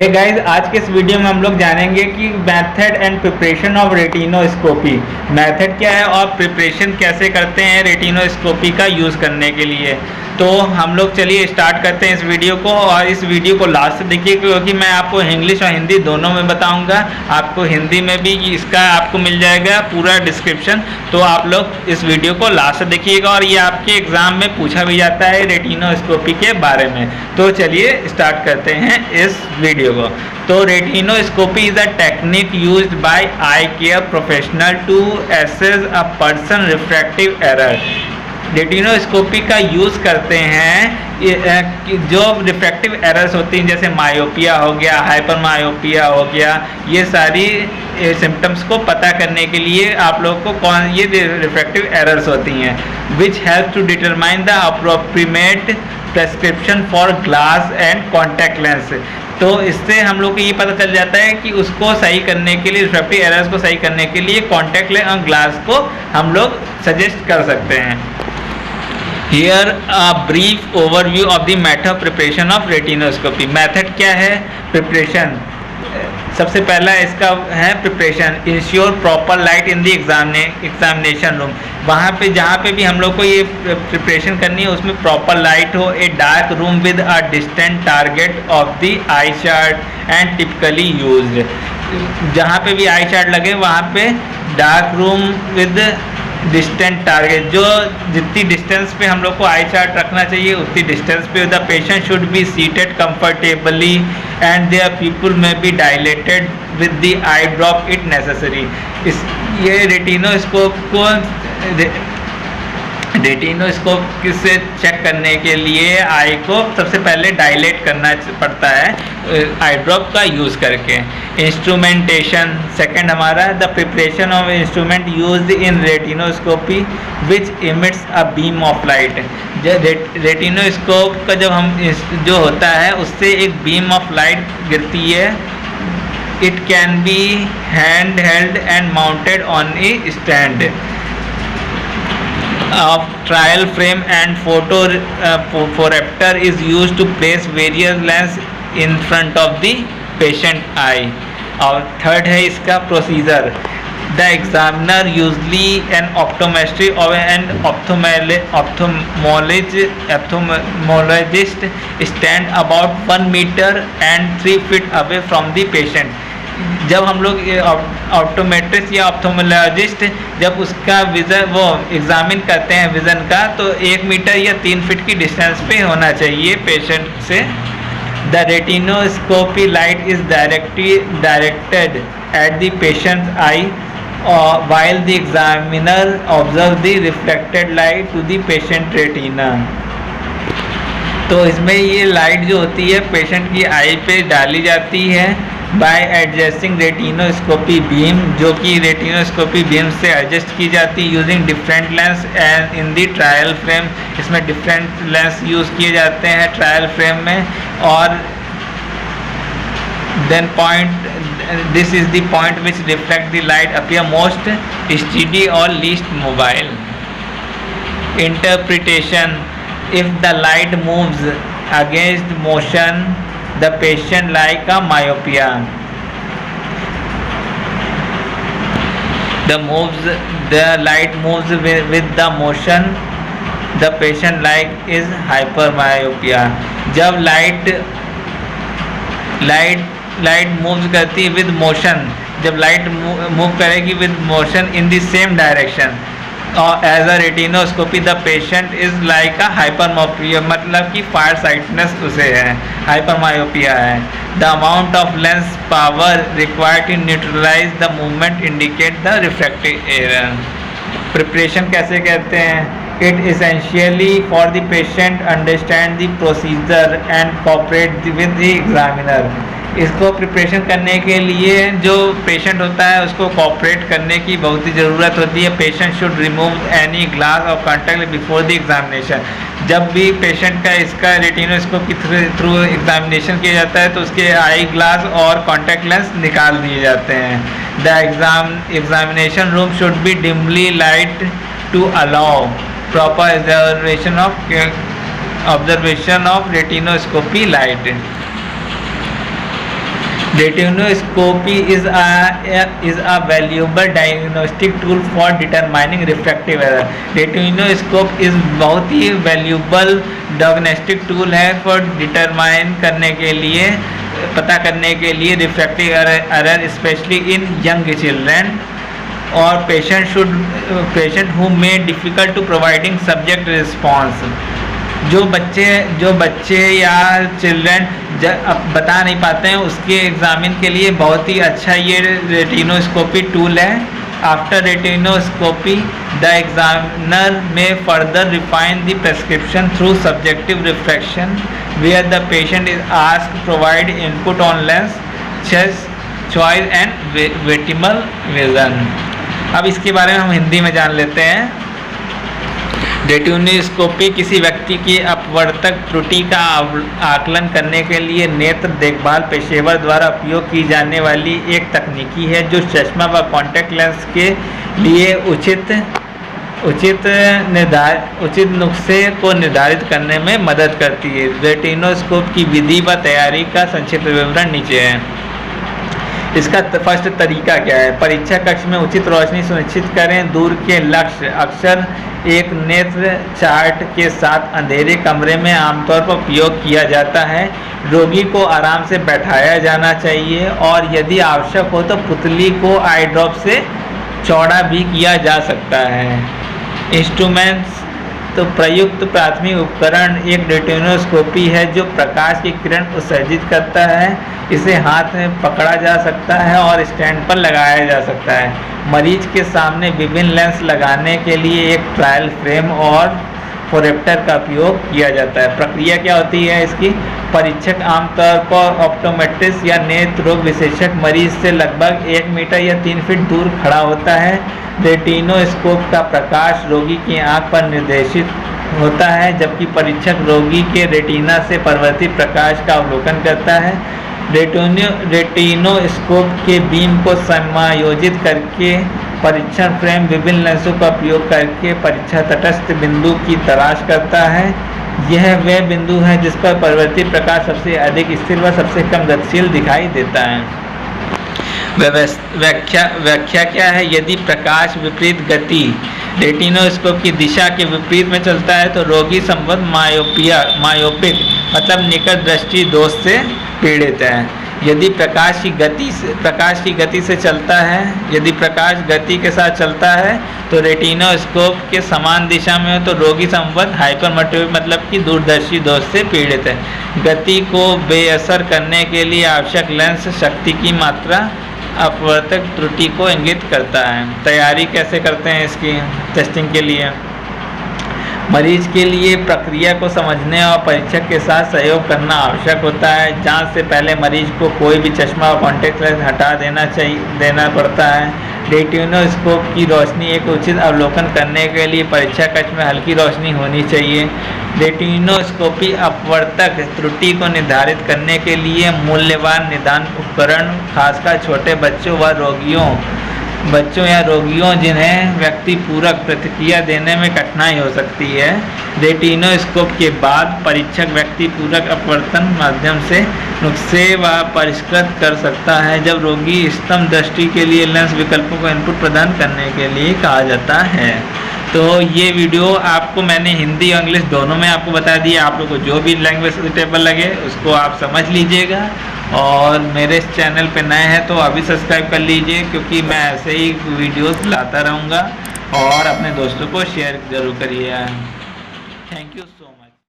Guys आज के इस वीडियो में हम लोग जानेंगे कि method and preparation of retinoscopy. Method क्या है और प्रिपरेशन कैसे करते हैं रेटिनोस्कोपी का यूज़ करने के लिए। तो हम लोग चलिए स्टार्ट करते हैं इस वीडियो को, और इस वीडियो को लास्ट तक देखिए क्योंकि मैं आपको इंग्लिश और हिंदी दोनों में बताऊंगा। आपको हिंदी में भी इसका आपको मिल जाएगा पूरा डिस्क्रिप्शन, तो आप लोग इस वीडियो को लास्ट तक देखिएगा। और ये आपके एग्ज़ाम में पूछा भी जाता है रेटिनोस्कोपी के बारे में। तो चलिए स्टार्ट करते हैं इस वीडियो को। तो retinoscopy is a technique used by eye care professional to assess a person refractive error. Retinoscopy का यूज़ करते हैं जो रिफ्रैक्टिव एरर्स होती हैं, जैसे मायोपिया हो गया, हाइपर मायोपिया हो गया, ये सारी सिम्टम्स को पता करने के लिए आप लोग को कौन ये रिफ्रैक्टिव एरर्स होती हैं, which help to determine the appropriate prescription for glass and contact lens. तो इससे हम लोग को ये पता चल जाता है कि उसको सही करने के लिए, रिफ्रैक्टिव एरर्स को सही करने के लिए कॉन्टैक्ट लेंस और ग्लास को हम लोग सजेस्ट कर सकते हैं। Here a brief overview of the method preparation of retinoscopy। Method क्या है? प्रिपरेशन। सबसे पहला इसका है preparation, ensure proper light in the examination room. वहाँ पे जहाँ पे भी हम लोग को ये प्रिपरेशन करनी है उसमें प्रॉपर लाइट हो, a dark room with a distant target of the I chart and typically used. जहाँ पे भी आई चार्ट लगे वहाँ पे dark room with distant target, जो जितनी डिस्टेंस पे हम लोग को आई चार्ट रखना चाहिए उतनी डिस्टेंस पे। The patient should be seated comfortably and there pupil may be dilated with the eye drop it necessary. ये रेटिनोस्कोप से चेक करने के लिए आई को सबसे पहले डायलेट करना पड़ता है आई ड्रॉप का यूज़ करके। इंस्ट्रूमेंटेशन सेकंड हमारा, the preparation of instrument used in retinoscopy which emits a beam of light. Retinoscope का जब हम जो होता है उससे एक बीम ऑफ लाइट गिरती है। It can be hand held and mounted on A stand of trial frame and photoreceptor is used to place various lens in front of the patient eye। और थर्ड है इसका procedure, the examiner usually an optometrist or an ophthalmologist stand about 1 meter and 3 feet away from the patient। जब हम लोग optometrist या ophthalmologist जब उसका vision वो एग्जामिन करते हैं विज़न का, तो 1 मीटर या 3 फीट की डिस्टेंस पे होना चाहिए पेशेंट से। The retinoscopy light is directed at the patients I while the examiner observes the reflected light to the patient retina। तो इसमें ये लाइट जो होती है पेशेंट की आई पे डाली जाती है बाय एडजस्टिंग रेटिनोस्कोपी बीम, जो कि रेटिनोस्कोपी बीम से एडजस्ट की जाती है using different lens and in the trial frame. इसमें डिफरेंट लेंस यूज़ किए जाते हैं ट्रायल फ्रेम में। और then point, this is the point which reflect the light appear most steady और least mobile. Interpretation, if the light moves against motion the patient like a myopia, the light moves with the motion the patient like is hypermyopia। जब light move करती है with motion, जब light move करेगी with motion in the same direction as a retinoscopy the patient is like a hypermyopia, मतलब कि far sightedness उसे है, hypermyopia है। The amount of lens power required to neutralize the movement indicate the refractive error. Preparation कैसे कहते हैं? It essentially for the patient understand the procedure and cooperate with the examiner. इसको preparation करने के लिए जो पेशेंट होता है उसको कोऑपरेट करने की बहुत ही ज़रूरत होती है। Patient should remove any glass और कॉन्टैक्ट बिफोर द एग्जामिनेशन। जब भी पेशेंट का इसका रेटिनोस्कोप के थ्रू एग्जामिनेशन किया जाता है तो उसके आई ग्लास और कॉन्टैक्ट लेंस निकाल दिए जाते हैं। The examination room should be dimly light to allow proper observation of retinoscopy light. Retinoscopy is a valuable diagnostic tool for determining refractive error. Retinoscope is बहुत ही वैल्यूबल डायग्नोस्टिक टूल है for determine करने के लिए, पता करने के लिए refractive error specially in young children और patient who may difficult to providing subject response. जो बच्चे या चिल्ड्रेन बता नहीं पाते हैं उसके एग्जामिन के लिए बहुत ही अच्छा ये रेटिनोस्कोपी टूल है। After retinoscopy the examiner may further refine the prescription through subjective refraction where the patient is asked provide input on lens choice and optimal vision. अब इसके बारे में हम हिंदी में जान लेते हैं। रेटिनोस्कोपी किसी व्यक्ति की अपवर्तक त्रुटि का आकलन करने के लिए नेत्र देखभाल पेशेवर द्वारा उपयोग की जाने वाली एक तकनीकी है जो चश्मा व कॉन्टैक्ट लेंस के लिए उचित नुस्खे को निर्धारित करने में मदद करती है। रेटिनोस्कोप की विधि व तैयारी का संक्षिप्त विवरण नीचे है। इसका फर्स्ट तरीका क्या है? परीक्षा कक्ष में उचित रोशनी सुनिश्चित करें। दूर के लक्ष्य अक्सर एक नेत्र चार्ट के साथ अंधेरे कमरे में आमतौर पर उपयोग किया जाता है। रोगी को आराम से बैठाया जाना चाहिए और यदि आवश्यक हो तो पुतली को आई ड्रॉप से चौड़ा भी किया जा सकता है। इंस्ट्रूमेंट्स तो प्रयुक्त प्राथमिक उपकरण एक रेटिनोस्कोपी है जो प्रकाश की किरण उत्सर्जित करता है। इसे हाथ में पकड़ा जा सकता है और स्टैंड पर लगाया जा सकता है। मरीज के सामने विभिन्न लेंस लगाने के लिए एक ट्रायल फ्रेम और प्रोजेक्टर का उपयोग किया जाता है। प्रक्रिया क्या होती है इसकी? परीक्षक आमतौर पर ऑप्टोमेट्रिस्ट या नेत्र रोग विशेषज्ञ मरीज से लगभग 1 मीटर या 3 फीट दूर खड़ा होता है। रेटिनोस्कोप का प्रकाश रोगी की आंख पर निर्देशित होता है जबकि परीक्षक रोगी के रेटिना से परावर्तित प्रकाश का अवलोकन करता है। रेटिनोस्कोप के बीम को समायोजित करके परीक्षण फ्रेम विभिन्न लेंसों का उपयोग करके परीक्षा तटस्थ बिंदु की तलाश करता है। यह वह बिंदु है जिस पर परावर्तित प्रकाश सबसे अधिक स्थिर व सबसे कम गतिशील दिखाई देता है। व्याख्या क्या है? यदि प्रकाश विपरीत गति रेटिनोस्कोप की दिशा के विपरीत में चलता है तो रोगी संबंध मायोपिक मतलब निकट दृष्टि दोष से पीड़ित है। यदि प्रकाश की गति से चलता है, यदि प्रकाश गति के साथ चलता है तो रेटिनोस्कोप के समान दिशा में हो तो रोगी संबंध हाइपरमेट्रोपिक मतलब कि दूरदर्शी दोष से पीड़ित है। गति को बेअसर करने के लिए आवश्यक लेंस शक्ति की मात्रा अपवर्तक त्रुटि को इंगित करता है। तैयारी कैसे करते हैं इसकी टेस्टिंग के लिए? मरीज के लिए प्रक्रिया को समझने और परीक्षक के साथ सहयोग करना आवश्यक होता है। जांच से पहले मरीज को कोई भी चश्मा और कॉन्टैक्ट लेंस हटा देना पड़ता है। रेटिनोस्कोप की रोशनी एक उचित अवलोकन करने के लिए परीक्षा कक्ष में हल्की रोशनी होनी चाहिए। रेटिनोस्कोपी अपवर्तक त्रुटि को निर्धारित करने के लिए मूल्यवान निदान उपकरण खासकर छोटे बच्चों या रोगियों जिन्हें व्यक्ति पूरक प्रतिक्रिया देने में कठिनाई हो सकती है। रेटिनोस्कोप के बाद परीक्षक व्यक्ति पूरक अपवर्तन माध्यम से नुस्खे व परिष्कृत कर सकता है जब रोगी स्तंभ दृष्टि के लिए लेंस विकल्पों को इनपुट प्रदान करने के लिए कहा जाता है। तो ये वीडियो आपको मैंने हिंदी और इंग्लिश दोनों में आपको बता दिया। आप लोग को जो भी लैंग्वेज सुटेबल लगे उसको आप समझ लीजिएगा और मेरे इस चैनल पे नए हैं तो अभी सब्सक्राइब कर लीजिए क्योंकि मैं ऐसे ही वीडियोस लाता रहूँगा और अपने दोस्तों को शेयर ज़रूर करिए। Thank you so much.